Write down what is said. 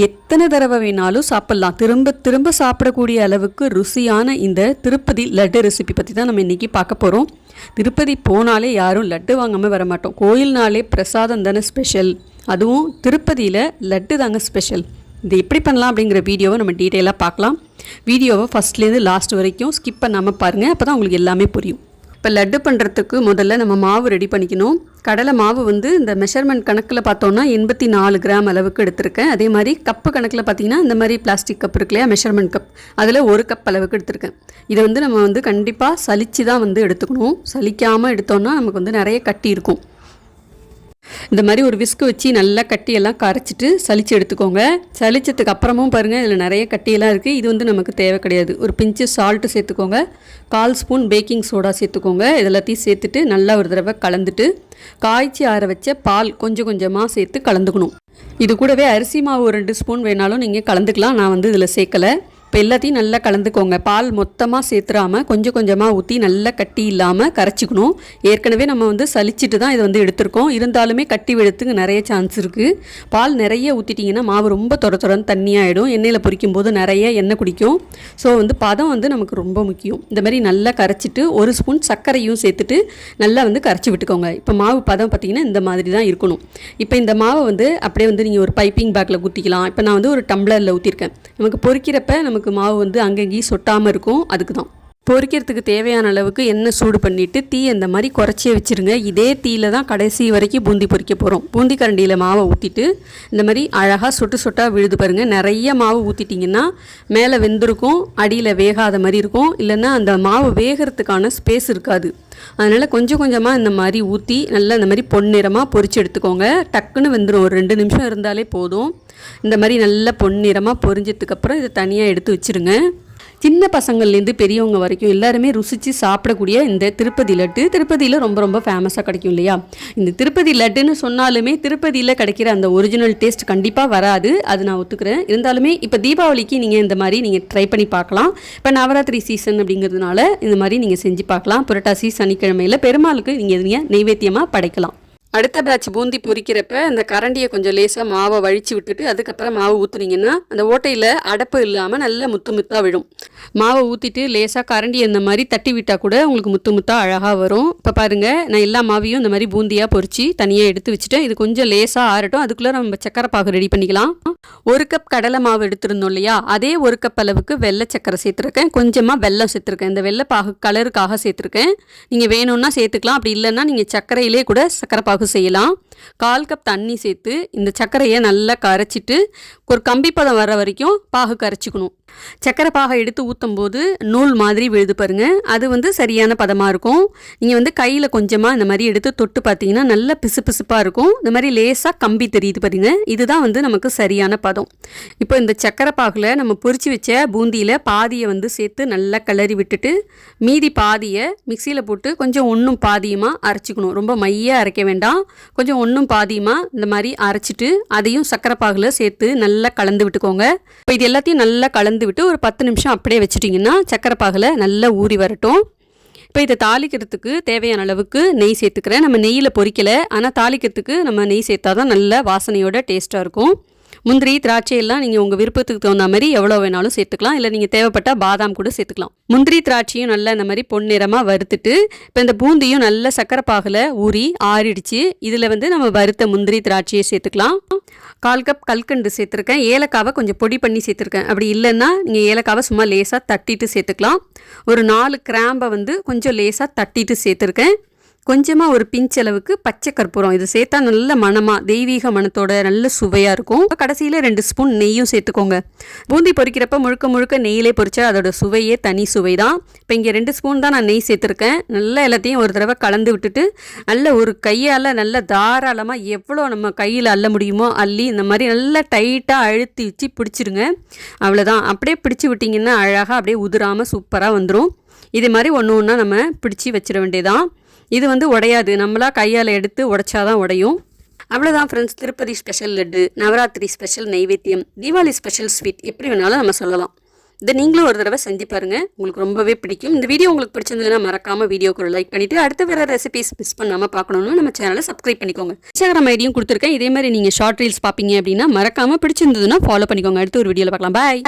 எத்தனை தடவை வேணாலும் சாப்பிட்லாம். திரும்ப திரும்ப சாப்பிடக்கூடிய அளவுக்கு ருசியான இந்த திருப்பதி லட்டு ரெசிபி பற்றி தான் நம்ம இன்றைக்கி பார்க்க போகிறோம். திருப்பதி போனாலே யாரும் லட்டு வாங்காமல் வர மாட்டோம். கோயில்னாலே பிரசாதம் தானே ஸ்பெஷல், அதுவும் திருப்பதியில் லட்டு தாங்க ஸ்பெஷல். இது எப்படி பண்ணலாம் அப்படிங்கிற வீடியோவை நம்ம டீட்டெயிலாக பார்க்கலாம். வீடியோவை ஃபஸ்ட்லேருந்து லாஸ்ட் வரைக்கும் ஸ்கிப் பண்ணாமல் பாருங்கள், அப்போ தான் உங்களுக்கு எல்லாமே புரியும். இப்போ லட்டு பண்ணுறதுக்கு முதல்ல நம்ம மாவு ரெடி பண்ணிக்கணும். கடலை மாவு வந்து இந்த மெஷர்மெண்ட் கணக்கில் பார்த்தோன்னா 84 கிராம் அளவுக்கு எடுத்திருக்கேன். அதே மாதிரி கப்பு கணக்கில் பார்த்தீங்கன்னா இந்த மாதிரி பிளாஸ்டிக் கப் இருக்கு இல்லையா, மெஷர்மெண்ட் கப், அதில் 1 கப் அளவுக்கு எடுத்திருக்கேன். இதை வந்து நம்ம வந்து கண்டிப்பாக சலிச்சு தான் வந்து எடுத்துக்கணும். சலிக்காமல் எடுத்தோன்னா நமக்கு வந்து நிறைய கட்டி இருக்கும். இந்த மாதிரி ஒரு விஸ்கு வச்சு நல்லா கட்டியெல்லாம் கரைச்சிட்டு சலிச்சு எடுத்துக்கோங்க. சலிச்சதுக்கு அப்புறமும் பாருங்கள் இதில் நிறைய கட்டியெல்லாம் இருக்குது. இது வந்து நமக்கு தேவை கிடையாது. ஒரு பிஞ்சு சால்ட்டு சேர்த்துக்கோங்க, 1/4 ஸ்பூன் பேக்கிங் சோடா சேர்த்துக்கோங்க. இதெல்லாத்தையும் சேர்த்துட்டு நல்லா ஒரு தடவை கலந்துட்டு காய்ச்சி ஆற வச்ச பால் கொஞ்சம் கொஞ்சமாக சேர்த்து கலந்துக்கணும். இது கூடவே அரிசி மாவு 2 ஸ்பூன் வேணாலும் நீங்கள் கலந்துக்கலாம். நான் வந்து இதில் சேர்க்கலை. இப்போ எல்லாத்தையும் நல்லா கலந்துக்கோங்க. பால் மொத்தமாக சேர்த்துறாமல் கொஞ்சம் கொஞ்சமாக ஊற்றி நல்லா கட்டி இல்லாமல் கரைச்சிக்கணும். ஏற்கனவே நம்ம வந்து சலிச்சிட்டு தான் இதை வந்து எடுத்திருக்கோம். இருந்தாலுமே கட்டி விடுறதுக்கு நிறைய சான்ஸ் இருக்குது. பால் நிறைய ஊற்றிட்டிங்கன்னா மாவு ரொம்ப தொடன்னு தண்ணியாகிடும். எண்ணெயில் பொரிக்கும் போது நிறைய எண்ணெய் குடிக்கும். ஸோ வந்து பதம் வந்து நமக்கு ரொம்ப முக்கியம். இந்த மாதிரி நல்லா கரைச்சிட்டு 1 ஸ்பூன் சர்க்கரையும் சேர்த்துட்டு நல்லா வந்து கரைச்சி விட்டுக்கோங்க. இப்போ மாவு பதம் பார்த்திங்கன்னா இந்த மாதிரி தான் இருக்கணும். இப்போ இந்த மாவை வந்து அப்படியே வந்து நீங்கள் ஒரு பைப்பிங் பேக்கில் ஊற்றிக்கலாம். இப்போ நான் வந்து ஒரு டம்ளரில் ஊற்றிருக்கேன். நமக்கு பொரிக்கிறப்ப நமக்கு மாவு வந்து அங்கங்கேயும் சொட்டாமல் இருக்கும். அதுக்கு தான் பொரிக்கிறதுக்கு தேவையான அளவுக்கு எண்ணெய் சூடு பண்ணிவிட்டு தீ இந்த மாதிரி குறைச்சியே வச்சுருங்க. இதே தீயில் தான் கடைசி வரைக்கும் பூந்தி பொரிக்க போகிறோம். பூந்தி கரண்டியில் மாவை ஊற்றிட்டு இந்த மாதிரி அழகாக சொட்டாக விழுது பாருங்கள். நிறைய மாவு ஊற்றிட்டிங்கன்னா மேலே வெந்திருக்கும், அடியில் வேகாத மாதிரி இருக்கும். இல்லைன்னா அந்த மாவு வேகிறதுக்கான ஸ்பேஸ் இருக்காது. அதனால் கொஞ்சம் கொஞ்சமாக இந்த மாதிரி ஊற்றி நல்லா இந்த மாதிரி பொன்னிறமாக பொரிச்சு எடுத்துக்கோங்க. டக்குன்னு வெந்துடும். ஒரு 2 நிமிஷம் இருந்தாலே போதும். இந்த மாதிரி நல்லா பொன்னிறமாக பொரிஞ்சதுக்கப்புறம் இதை தனியாக எடுத்து வச்சுருங்க. சின்ன பசங்கள்லேருந்து பெரியவங்க வரைக்கும் எல்லாருமே ருசித்து சாப்பிடக்கூடிய இந்த திருப்பதி லட்டு திருப்பதியில் ரொம்ப ரொம்ப ஃபேமஸாக கிடைக்கும் இல்லையா. இந்த திருப்பதி லட்டுன்னு சொன்னாலுமே திருப்பதியில் கிடைக்கிற அந்த ஒரிஜினல் டேஸ்ட் கண்டிப்பாக வராது, அது நான் ஒத்துக்கிறேன். இருந்தாலுமே இப்போ தீபாவளிக்கு நீங்கள் இந்த மாதிரி நீங்கள் ட்ரை பண்ணி பார்க்கலாம். இப்போ நவராத்திரி சீசன் அப்படிங்கிறதுனால இந்த மாதிரி நீங்கள் செஞ்சு பார்க்கலாம். புரட்டாசி சனிக்கிழமையில் பெருமாளுக்கு நீங்கள் நெய்வேத்தியமாக படைக்கலாம். அடுத்த பேட்ச் பூந்தி பொரிக்கிறப்ப அந்த கரண்டியை கொஞ்சம் லேசாக மாவை வழித்து விட்டுட்டு அதுக்கப்புறம் மாவு ஊற்றுனீங்கன்னா அந்த ஓட்டையில் அடப்பு இல்லாமல் நல்லா முத்தாக விழும். மாவை ஊற்றிட்டு லேசாக கரண்டியை இந்த மாதிரி தட்டி விட்டால் கூட உங்களுக்கு முத்தாக அழகாக வரும். இப்போ பாருங்கள், நான் எல்லா மாவையும் இந்த மாதிரி பூந்தியாக பொரித்து தனியாக எடுத்து வச்சுட்டேன். இது கொஞ்சம் லேசாக ஆறட்டும். அதுக்குள்ளே நம்ம சக்கரை பாகு ரெடி பண்ணிக்கலாம். 1 கப் கடலை மாவு எடுத்துருந்தோம் இல்லையா, அதே 1 கப் அளவுக்கு வெள்ளை சக்கரை சேர்த்துருக்கேன். கொஞ்சமாக வெல்லம் சேர்த்துருக்கேன். இந்த வெள்ளை பாகு கலருக்காக சேர்த்துருக்கேன். நீங்கள் வேணும்னா சேர்த்துக்கலாம். அப்படி இல்லைன்னா நீங்கள் சர்க்கரையிலே கூட சக்கரை பாகு செய்யலாம். 1/4 கப் தண்ணி சேர்த்து இந்த சர்க்கரையை நல்லா கரைச்சிட்டு ஒரு கம்பி பதம் வர வரைக்கும் பாகு கரைச்சிக்கணும். சக்கரை பாகை எடுத்து ஊற்றும் போது நூல் மாதிரி விழுது பாருங்க, அது வந்து சரியான பதமாக இருக்கும். நீங்கள் வந்து கையில் கொஞ்சமாக இந்த மாதிரி எடுத்து தொட்டு பார்த்தீங்கன்னா நல்லா பிசுப்பாக இருக்கும். இந்த மாதிரி லேசாக கம்பி தெரியுது பாருங்க, இதுதான் வந்து நமக்கு சரியான பதம். இப்போ இந்த சக்கரை பாகில் நம்ம பொரிச்சு வச்ச பூந்தியில் பாதியை வந்து சேர்த்து நல்லா கிளறி விட்டுட்டு மீதி பாதியை மிக்சியில் போட்டு கொஞ்சம் ஒன்றும் பாதியமாக அரைச்சிக்கணும். ரொம்ப மையாக அரைக்க வேண்டாம், கொஞ்சம் ஒன்றும் பாதியமாக இந்த மாதிரி அரைச்சிட்டு அதையும் சக்கரை பாகில் சேர்த்து நல்லா கலந்து விட்டுக்கோங்க. இப்போ இது எல்லாத்தையும் நல்லா கலந்து விட்டு ஒரு 10 நிமிஷம் அப்படியே வச்சுட்டிங்கன்னா சக்கரை பாகில் நல்லா ஊறி வரட்டும். இப்போ இதை தாளிக்கிறதுக்கு தேவையான அளவுக்கு நெய் சேர்த்துக்கிறேன். நம்ம நெய்யில் பொரிக்கலை, ஆனால் தாளிக்கிறதுக்கு நம்ம நெய் சேர்த்தா தான் நல்ல வாசனையோட டேஸ்ட்டாக இருக்கும். முந்திரி திராட்சை எல்லாம் நீங்கள் உங்கள் விருப்பத்துக்கு தகுந்த மாதிரி எவ்வளோ வேணாலும் சேர்த்துக்கலாம். இல்லை நீங்கள் தேவைப்பட்டால் பாதாம் கூட சேர்த்துக்கலாம். முந்திரி திராட்சையும் நல்லா இந்த மாதிரி பொன்னிறமாக வறுத்துட்டு இப்போ இந்த பூந்தியும் நல்ல சக்கரை பாகில் ஊறி ஆறிடுச்சு. இதில் வந்து நம்ம வறுத்த முந்திரி திராட்சையை சேர்த்துக்கலாம். 1/4 கப் கல்கண்டு சேர்த்துருக்கேன். ஏலக்காவை கொஞ்சம் பொடி பண்ணி சேர்த்துருக்கேன். அப்படி இல்லைன்னா நீங்கள் ஏலக்காவை சும்மா லேசாக தட்டிட்டு சேர்த்துக்கலாம். ஒரு 4 கிராம்பை வந்து கொஞ்சம் லேசாக தட்டிட்டு சேர்த்துருக்கேன். கொஞ்சமாக ஒரு பிஞ்ச் அளவுக்கு பச்சை கற்பூரம், இது சேர்த்தா நல்ல மணமாக தெய்வீக மணத்தோட நல்ல சுவையாக இருக்கும். கடைசியில் 2 ஸ்பூன் நெய்யும் சேர்த்துக்கோங்க. பூந்தி பொரிக்கிறப்ப முழுக்க நெய்யிலே பொரிச்சா அதோட சுவையே தனி சுவை தான். இப்போ இங்கே 2 ஸ்பூன் தான் நான் நெய் சேர்த்துருக்கேன். நல்லா எல்லாத்தையும் ஒரு தடவை கலந்து விட்டுட்டு நல்ல ஒரு கையால் நல்ல தாராளமாக எவ்வளோ நம்ம கையில் அள்ள முடியுமோ அள்ளி இந்த மாதிரி நல்லா டைட்டாக அழுத்தி வச்சு பிடிச்சிருங்க. அவ்வளோதான். அப்படியே பிடிச்சி விட்டிங்கன்னா அழகாக அப்படியே உதிராமல் சூப்பராக வந்துடும். இதே மாதிரி ஒன்று ஒன்றா நம்ம பிடிச்சி வச்சிட வேண்டியதான். இது வந்து உடையாது, நம்மளா கையால் எடுத்து உடைச்சாதான் உடையும். அவ்வளோதான் friends, Tirupati special laddu, Navaratri special நைவேத்தியம், தீபாவளி ஸ்பெஷல் ஸ்வீட், எப்படி வேணாலும் நம்ம சொல்லலாம். இதை நீங்களும் ஒரு தடவை செஞ்சு பாருங்கள், உங்களுக்கு ரொம்பவே பிடிக்கும். இந்த வீடியோ உங்களுக்கு பிடிச்சிருந்ததுன்னா மறக்காமல் வீடியோக்கு ஒரு லைக் பண்ணிவிட்டு அடுத்த வேறு ரெசிபிஸ் மிஸ் பண்ணாமல் பார்க்கணுன்னு நம்ம சேனலை சப்ஸ்கிரைப் பண்ணிக்கோங்க. இன்ஸ்டாகிராம் ஐடியும் கொடுத்துருக்கேன். இதே மாதிரி நீங்கள் ஷார்ட் ரீல்ஸ் பார்ப்பீங்க அப்படின்னா மறக்காமல் பிடிச்சிருந்ததுன்னா ஃபாலோ பண்ணிக்கோங்க. அடுத்த ஒரு வீடியோவில் பார்க்கலாம். பாய்.